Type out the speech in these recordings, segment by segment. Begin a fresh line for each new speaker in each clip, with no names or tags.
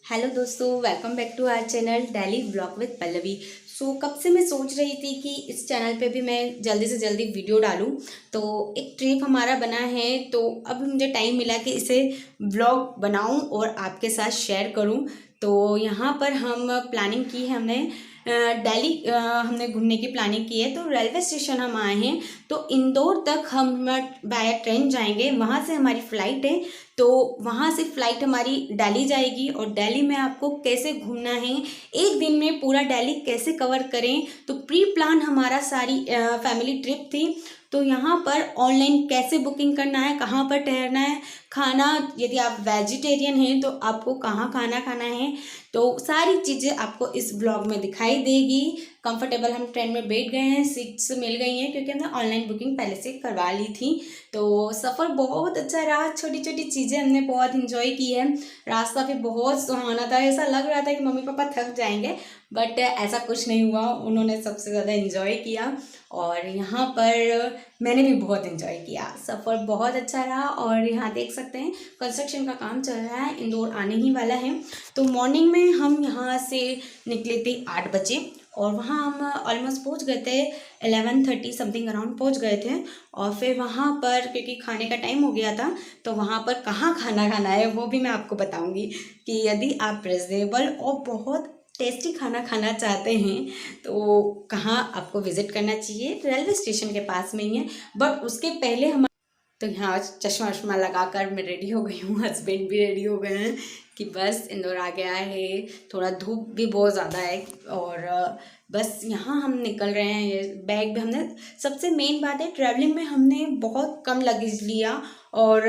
Hello दोस्तों, welcome back to our channel daily vlog with Pallavi. कब से मैं सोच रही थी कि इस चैनल पे भी मैं जल्दी से जल्दी वीडियो डालूं। तो एक ट्रिप हमारा बना है, तो अब मुझे टाइम मिला कि इसे व्लॉग बनाऊं और आपके साथ शेयर करूं। तो यहाँ पर हम प्लानिंग की है, हमने दिल्ली हमने घूमने की प्लानिंग की है। तो रेलवे स्टेशन हम आए हैं, तो इंदौर तक हम बाय ट्रेन जाएंगे, वहाँ से हमारी फ़्लाइट है। तो वहाँ से फ़्लाइट हमारी दिल्ली जाएगी और दिल्ली में आपको कैसे घूमना है, एक दिन में पूरा दिल्ली कैसे कवर करें। तो प्री प्लान हमारा सारी फैमिली ट्रिप थी। तो यहाँ पर ऑनलाइन कैसे बुकिंग करना है, कहाँ पर ठहरना है, खाना यदि आप वेजिटेरियन हैं तो आपको कहाँ खाना खाना है, तो सारी चीज़ें आपको इस ब्लॉग में दिखाई देगी। कंफर्टेबल हम ट्रेन में बैठ गए हैं, सीट्स मिल गई हैं क्योंकि हमने ऑनलाइन बुकिंग पहले से करवा ली थी। तो सफ़र बहुत अच्छा रहा, छोटी छोटी चीज़ें हमने बहुत इंजॉय की है। रास्ता भी बहुत सुहाना था, ऐसा लग रहा था कि मम्मी पापा थक जाएंगे, बट ऐसा कुछ नहीं हुआ, उन्होंने सबसे ज़्यादा इंजॉय किया और यहाँ पर मैंने भी बहुत इंजॉय किया। सफ़र बहुत अच्छा रहा और यहाँ देख सकते हैं कंस्ट्रक्शन का काम चल रहा है, इंदौर आने ही वाला है। तो मॉर्निंग में हम यहाँ से निकले थे 8 बजे और वहाँ हम ऑलमोस्ट पहुँच गए थे 11:30 समथिंग अराउंड पहुँच गए थे। और फिर वहाँ पर क्योंकि खाने का टाइम हो गया था, तो वहाँ पर कहाँ खाना खाना है वो भी मैं आपको बताऊँगी कि यदि आप रिजनेबल और बहुत टेस्टी खाना खाना चाहते हैं तो कहाँ आपको विज़िट करना चाहिए। रेलवे स्टेशन के पास में ही है, बट उसके पहले हम तो यहाँ चश्मा वश्मा लगा कर मैं रेडी हो गई हूँ, हस्बैंड भी रेडी हो गए हैं कि बस इंदौर आ गया है। थोड़ा धूप भी बहुत ज़्यादा है और बस यहाँ हम निकल रहे हैं। ये बैग भी हमने, सबसे मेन बात है ट्रैवलिंग में हमने बहुत कम लगेज लिया और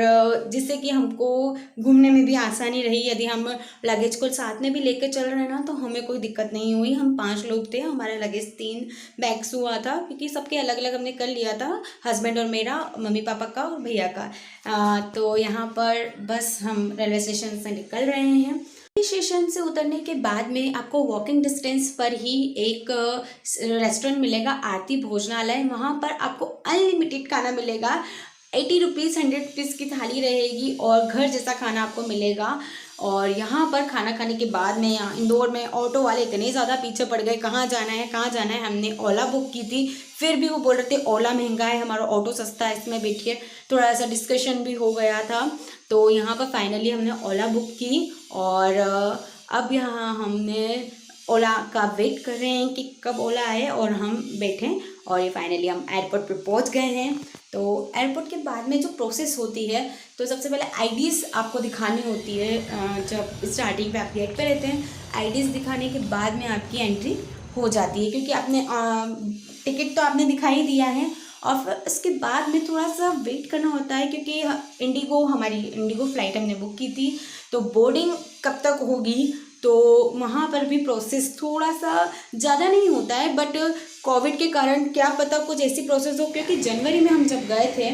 जिससे कि हमको घूमने में भी आसानी रही। यदि हम लगेज को साथ में भी लेकर चल रहे हैं ना, तो हमें कोई दिक्कत नहीं हुई। हम 5 लोग थे, हमारा लगेज 3 बैग्स हुआ था क्योंकि सबके अलग अलग हमने कर लिया था, हस्बैंड और मेरा, मम्मी पापा का और भैया का। तो यहाँ पर बस हम रेलवे स्टेशन से निकल रहे हैं। स्टेशन से उतरने के बाद में आपको वॉकिंग डिस्टेंस पर ही एक रेस्टोरेंट मिलेगा, आरती भोजनालय। वहाँ पर आपको अनलिमिटेड खाना मिलेगा। 80 रुपीज़ 100 रुपीज़ की थाली रहेगी और घर जैसा खाना आपको मिलेगा। और यहाँ पर खाना खाने के बाद में यहाँ इंदौर में ऑटो वाले इतने ज़्यादा पीछे पड़ गए, कहाँ जाना है कहाँ जाना है। हमने ओला बुक की थी, फिर भी वो बोल रहे थे ओला महंगा है, हमारा ऑटो सस्ता है, इसमें बैठिए। थोड़ा सा डिस्कशन भी हो गया था। तो यहाँ पर फाइनली हमने ओला बुक की और अब यहाँ हमने ओला का वेट कर रहे हैं कि कब ओला आए और हम बैठें। और ये फाइनली हम एयरपोर्ट पे पहुँच गए हैं। तो एयरपोर्ट के बाद में जो प्रोसेस होती है, तो सबसे पहले आईडीज़ आपको दिखानी होती है। जब स्टार्टिंग पे आप गेट पे रहते हैं, आईडीज़ दिखाने के बाद में आपकी एंट्री हो जाती है क्योंकि आपने टिकट तो आपने दिखा ही दिया है। और फिर इसके बाद में थोड़ा सा वेट करना होता है क्योंकि हमारी इंडिगो फ़्लाइट हमने बुक की थी, तो बोर्डिंग कब तक होगी, तो वहाँ पर भी प्रोसेस थोड़ा सा ज़्यादा नहीं होता है, बट कोविड के कारण क्या पता कुछ ऐसी प्रोसेस हो, क्योंकि जनवरी में हम जब गए थे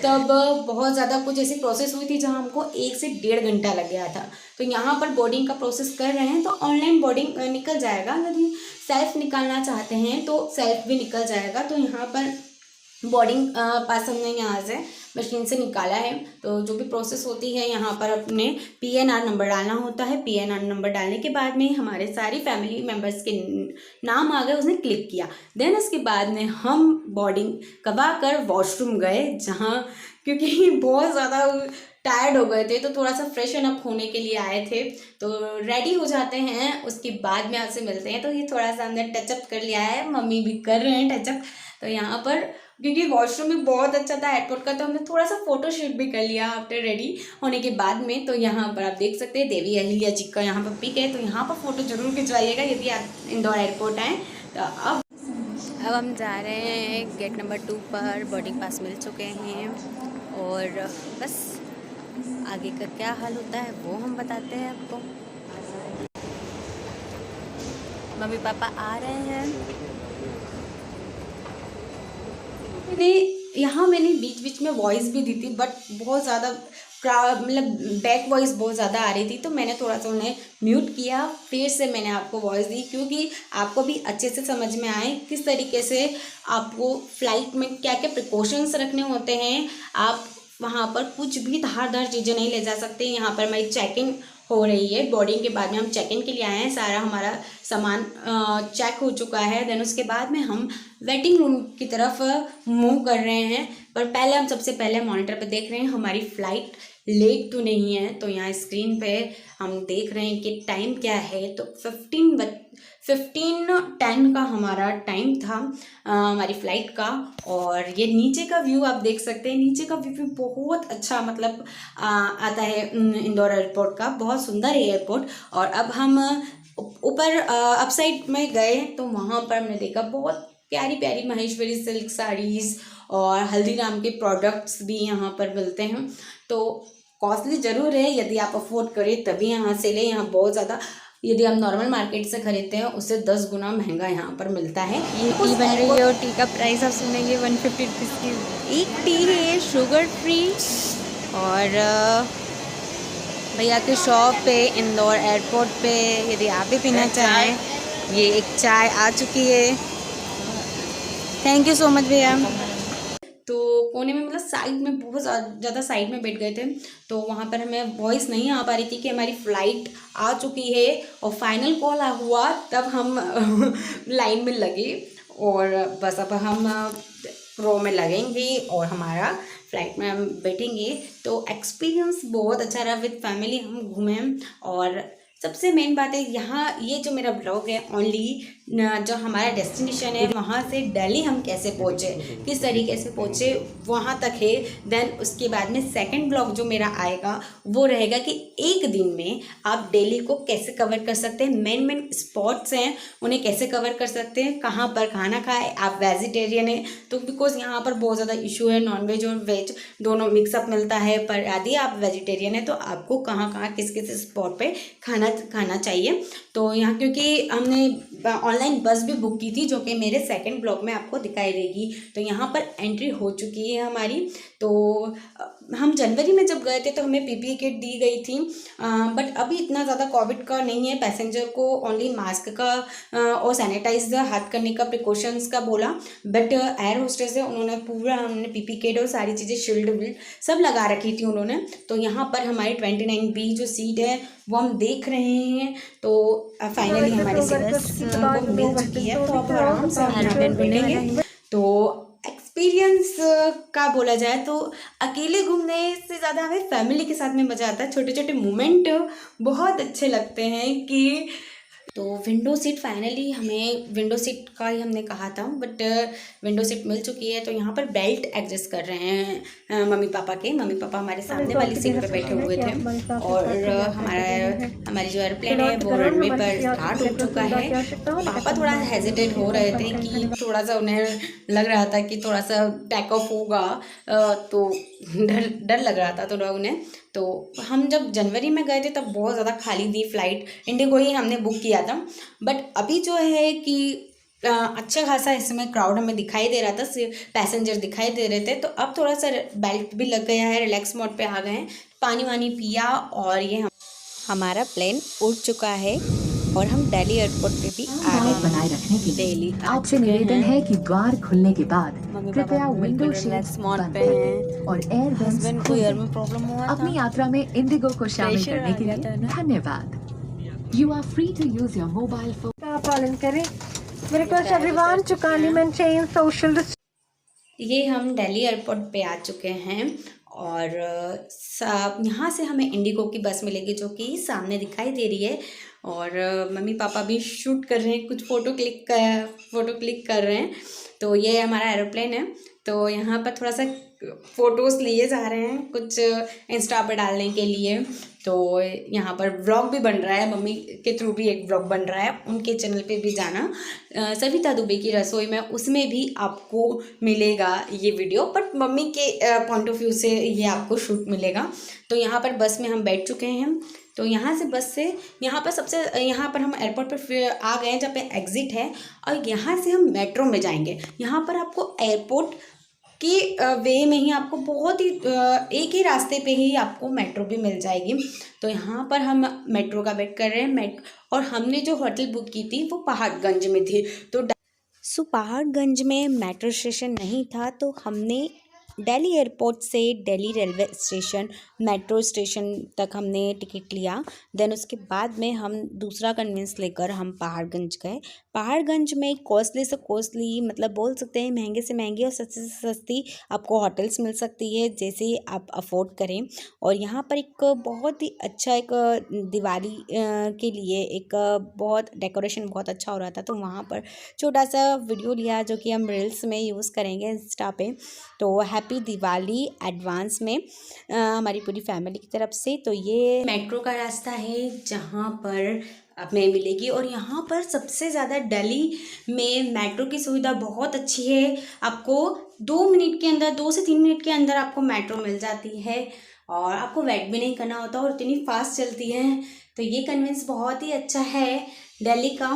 तब बहुत ज़्यादा कुछ ऐसी प्रोसेस हुई थी जहाँ हमको 1 से 1.5 घंटा लग गया था। तो यहाँ पर बोर्डिंग का प्रोसेस कर रहे हैं, तो ऑनलाइन बोर्डिंग निकल जाएगा। यदि सेल्फ निकालना चाहते हैं तो सेल्फ भी निकल जाएगा। तो यहाँ पर बोर्डिंग पास हमने यहाँ से मशीन से निकाला है। तो जो भी प्रोसेस होती है, यहाँ पर अपने पीएनआर नंबर डालना होता है। पीएनआर नंबर डालने के बाद में हमारे सारी फैमिली मेम्बर्स के नाम आ गए, उसने क्लिक किया। देन उसके बाद में हम बोर्डिंग करवा कर वॉशरूम गए, जहाँ क्योंकि बहुत ज़्यादा टायर्ड हो गए थे तो थोड़ा सा फ्रेशन अप होने के लिए आए थे। तो रेडी हो जाते हैं, उसके बाद में आपसे मिलते हैं। तो ये थोड़ा सा हमने टचअप कर लिया है, मम्मी भी कर रहे हैं टचअप। तो यहाँ पर क्योंकि वॉशरूम भी बहुत अच्छा था एयरपोर्ट का, तो हमने थोड़ा सा फोटोशूट भी कर लिया आफ्टर रेडी होने के बाद में। तो यहाँ पर आप देख सकते हैं देवी अहिल्या जी का यहाँ पर पिक है, तो यहाँ पर फ़ोटो ज़रूर खिंचवाइएगा यदि आप इंदौर एयरपोर्ट आएँ। तो अब हम जा रहे हैं गेट नंबर 2 पर। बोर्डिंग पास मिल चुके हैं और बस आगे का क्या हाल होता है वो हम बताते हैं आपको। मम्मी पापा आ रहे हैं। मैंने बीच बीच में वॉइस भी दी थी, बट बहुत ज़्यादा मतलब बैक वॉइस बहुत ज़्यादा आ रही थी, तो मैंने थोड़ा सा उन्हें म्यूट किया, फिर से मैंने आपको वॉइस दी क्योंकि आपको भी अच्छे से समझ में आए किस तरीके से आपको फ़्लाइट में क्या क्या प्रिकॉशंस रखने होते हैं। आप वहाँ पर कुछ भी धारदार चीज़ें नहीं ले जा सकते। यहाँ पर हमारी चेकिंग हो रही है। बोर्डिंग के बाद में हम चेक इन के लिए आए हैं, सारा हमारा सामान चेक हो चुका है। देन उसके बाद में हम वेटिंग रूम की तरफ मूव कर रहे हैं। पर पहले हम सबसे पहले मॉनिटर पे देख रहे हैं हमारी फ़्लाइट लेट तो नहीं है। तो यहाँ स्क्रीन पे हम देख रहे हैं कि टाइम क्या है। तो 15:10 का हमारा टाइम था हमारी फ़्लाइट का। और ये नीचे का व्यू आप देख सकते हैं, नीचे का व्यू भी बहुत अच्छा मतलब आता है इंदौर एयरपोर्ट का, बहुत सुंदर है एयरपोर्ट। और अब हम ऊपर अप साइड में गए तो वहाँ पर हमने देखा बहुत प्यारी प्यारी महेश्वरी सिल्क साड़ीज़ और हल्दीराम के प्रोडक्ट्स भी यहाँ पर मिलते हैं। तो कॉस्टली ज़रूर है, यदि आप अफोर्ड करें तभी यहाँ से लें। यहाँ बहुत ज़्यादा, यदि हम नॉर्मल मार्केट से खरीदते हैं उससे 10 गुना महंगा यहाँ पर मिलता है।
ये टी बन रही है और टी का प्राइस आप सुनेंगे 150 रुपीज़ की एक टी है, शुगर फ्री। और भैया की शॉप पे इंदौर एयरपोर्ट पे यदि आप भी पीना चाहें, ये एक चाय आ चुकी है। थैंक यू सो मच भैया।
तो कोने में मतलब साइड में बहुत ज़्यादा साइड में बैठ गए थे, तो वहाँ पर हमें वॉइस नहीं आ पा रही थी कि हमारी फ़्लाइट आ चुकी है। और फाइनल कॉल हुआ तब हम लाइन में लगे और बस अब हम रो में लगेंगे और हमारा फ्लाइट में हम बैठेंगे। तो एक्सपीरियंस बहुत अच्छा रहा, विद फैमिली हम घूमे। और सबसे मेन बात है यहाँ, ये जो मेरा ब्लॉग है ओनली जो हमारा डेस्टिनेशन है वहाँ से दिल्ली हम कैसे पहुँचे, किस तरीके से पहुँचे वहाँ तक है। देन उसके बाद में सेकंड ब्लॉग जो मेरा आएगा वो रहेगा कि एक दिन में आप दिल्ली को कैसे कवर कर सकते हैं, मेन मेन स्पॉट्स हैं उन्हें कैसे कवर कर सकते हैं, कहाँ पर खाना खाए। आप वेजिटेरियन हैं तो बिकॉज यहाँ पर बहुत ज़्यादा इशू है, नॉनवेज और वेज दोनों मिक्सअप मिलता है। पर यदि आप वेजिटेरियन हैं तो आपको कहाँ कहाँ किस किस स्पॉट पे खाना चाहिए। तो यहाँ क्योंकि हमने ऑनलाइन बस भी बुक की थी जो कि मेरे सेकंड ब्लॉग में आपको दिखाई देगी। तो यहाँ पर एंट्री हो चुकी है हमारी। तो हम जनवरी में जब गए थे तो हमें पीपीई किट दी गई थी, बट अभी इतना ज़्यादा कोविड का नहीं है। पैसेंजर को ओनली मास्क का और सैनिटाइज हाथ करने का प्रिकॉशंस का बोला। बट एयर होस्टेस है उन्होंने पूरा, हमने पीपीई किट और सारी चीज़ें शील्ड विल्ड सब लगा रखी थी उन्होंने। तो यहाँ पर हमारी 29B जो सीट है वो हम देख रहे हैं। तो फाइनली हमारी सीट हमको मिल चुकी है, तो अब आराम से हम बैठेंगे। तो एक्सपीरियंस का बोला जाए तो अकेले घूमने से ज़्यादा हमें फैमिली के साथ में मज़ा आता है। छोटे छोटे मोमेंट बहुत अच्छे लगते हैं कि तो विंडो सीट, फाइनली हमें विंडो सीट का ही हमने कहा था, बट विंडो सीट मिल चुकी है। तो यहाँ पर बेल्ट एडजस्ट कर रहे हैं मम्मी पापा हमारे सामने वाली सीट पे बैठे हुए थे। और हमारी जो एयरप्लेन है वो रनवे पर स्टार्ट हो चुका है। पापा थोड़ा हेजिटेट हो रहे थे कि थोड़ा सा उन्हें लग रहा था कि थोड़ा सा टेक ऑफ होगा, तो डर लग रहा था थोड़ा उन्हें। तो हम जब जनवरी में गए थे तब बहुत ज़्यादा खाली थी फ्लाइट, इंडिगो ही हमने बुक किया था। बट अभी जो है कि अच्छा खासा इसमें क्राउड हमें दिखाई दे रहा था, पैसेंजर दिखाई दे रहे थे। तो अब थोड़ा सा बेल्ट भी लग गया है, रिलैक्स मोड पे आ गए हैं, पानी वानी पिया और ये
हमारा प्लेन उड़ चुका है और हम दिल्ली एयरपोर्ट पे भी आ गए
बनाए रखने के लिए
दिल्ली
आपसे निवेदन है कि द्वार खुलने के बाद
मम्मी
कृपया
पापा
विंडो
बिल्कुल रिलैक्स
शीट्स
मोड
बंद
पे
कर
हैं।
दें और एयर वेंट्स
हस्बैंड को ईयर में प्रॉब्लम हुआ था,
अपनी यात्रा में इंडिगो को शामिल
प्रेशर
करने
आ
के
गया
लिए
था ना।
धन्यवाद। You are free to use your mobile phone
का पालन करें। Request everyone to kindly maintain social.
ये हम दिल्ली एयरपोर्ट पे आ चुके हैं और यहाँ से हमें इंडिगो की बस मिलेगी जो कि सामने दिखाई दे रही है। और मम्मी पापा भी शूट कर रहे हैं, कुछ फ़ोटो क्लिक कर रहे हैं। तो ये हमारा एरोप्लेन है। तो यहाँ पर थोड़ा सा फ़ोटोज़ लिए जा रहे हैं कुछ इंस्टा पर डालने के लिए। तो यहाँ पर व्लॉग भी बन रहा है, मम्मी के थ्रू भी एक व्लॉग बन रहा है, उनके चैनल पे भी जाना सविता दुबे की रसोई में, उसमें भी आपको मिलेगा ये वीडियो, बट मम्मी के पॉइंट ऑफ व्यू से ये आपको शूट मिलेगा। तो यहाँ पर बस में हम बैठ चुके हैं। तो यहाँ से बस से यहाँ पर हम एयरपोर्ट पर फिर आ गए हैं जहाँ पे एग्ज़िट है, और यहाँ से हम मेट्रो में जाएंगे। यहाँ पर आपको एयरपोर्ट कि वे में ही आपको बहुत ही एक ही रास्ते पे ही आपको मेट्रो भी मिल जाएगी। तो यहाँ पर हम मेट्रो का वेट कर रहे हैं। और हमने जो होटल बुक की थी वो पहाड़गंज में थी। तो
पहाड़गंज में मेट्रो स्टेशन नहीं था, तो हमने
दिल्ली एयरपोर्ट से Delhi railway station metro station तक हमने टिकट लिया। देन उसके बाद में हम दूसरा कन्वेंस लेकर हम पहाड़गंज गए। पहाड़गंज में कॉस्टली से कॉस्टली मतलब बोल सकते हैं महंगे से महंगी और सस्ती से सस्ती आपको होटल्स मिल सकती है जैसे आप अफोर्ड करें। और यहाँ पर एक बहुत ही अच्छा एक दिवाली के लिए एक बहुत डेकोरेशन बहुत अच्छा हो रहा था, तो वहाँ पर छोटा सा वीडियो लिया जो कि हम रील्स में यूज़ करेंगे इंस्टा पे। तो हैप्पी दिवाली एडवांस में हमारी पूरी फैमिली की तरफ से। तो ये मेट्रो का रास्ता है जहाँ पर हमें मिलेगी और यहाँ पर सबसे ज़्यादा दिल्ली में मेट्रो की सुविधा बहुत अच्छी है। आपको 2 मिनट के अंदर 2 से 3 मिनट के अंदर आपको मेट्रो मिल जाती है और आपको वेट भी नहीं करना होता और इतनी फास्ट चलती है। तो ये कन्वेंस बहुत ही अच्छा है दिल्ली का।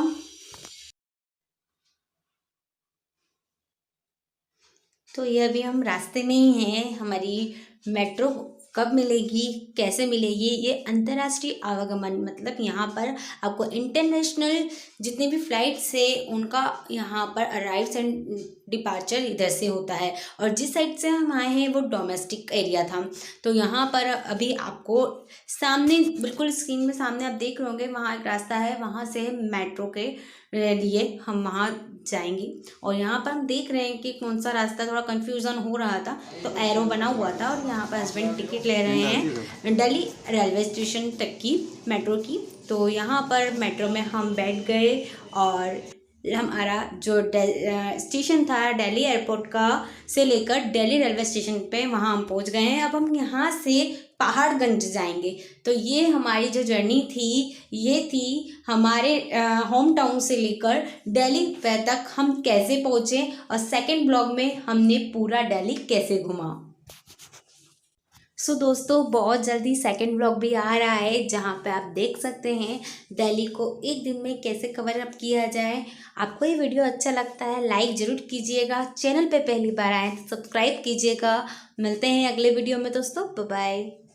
तो ये अभी हम रास्ते में ही हैं। हमारी मेट्रो कब मिलेगी, कैसे मिलेगी, ये अंतर्राष्ट्रीय आवागमन मतलब यहाँ पर आपको इंटरनेशनल जितने भी फ्लाइट्स है उनका यहाँ पर अराइव्स एंड डिपार्चर इधर से होता है। और जिस साइड से हम आए हैं वो डोमेस्टिक एरिया था। तो यहाँ पर अभी आपको सामने बिल्कुल स्क्रीन में सामने आप देख रहे होंगे वहाँ एक रास्ता है, वहाँ से मेट्रो के लिए हम वहाँ जाएंगे। और यहाँ पर हम देख रहे हैं कि कौन सा रास्ता, थोड़ा कंफ्यूजन हो रहा था तो एरो बना हुआ था और यहाँ पर हस्बैंड टिकट ले रहे हैं दिल्ली रेलवे स्टेशन तक की मेट्रो की। तो यहाँ पर मेट्रो में हम बैठ गए और हमारा जो स्टेशन था दिल्ली एयरपोर्ट का से लेकर दिल्ली रेलवे स्टेशन पे वहाँ हम पहुँच गए हैं। अब हम यहाँ से पहाड़गंज जाएंगे। तो ये हमारी जो जर्नी थी ये थी हमारे होम टाउन से लेकर दिल्ली तक हम कैसे पहुँचे और सेकंड ब्लॉग में हमने पूरा दिल्ली कैसे घुमा। सो दोस्तों बहुत जल्दी सेकंड व्लॉग भी आ रहा है जहाँ पे आप देख सकते हैं दिल्ली को एक दिन में कैसे कवर अप किया जाए। आपको ये वीडियो अच्छा लगता है लाइक ज़रूर कीजिएगा, चैनल पे पहली बार आए तो सब्सक्राइब कीजिएगा। मिलते हैं अगले वीडियो में दोस्तों, बाय बाय।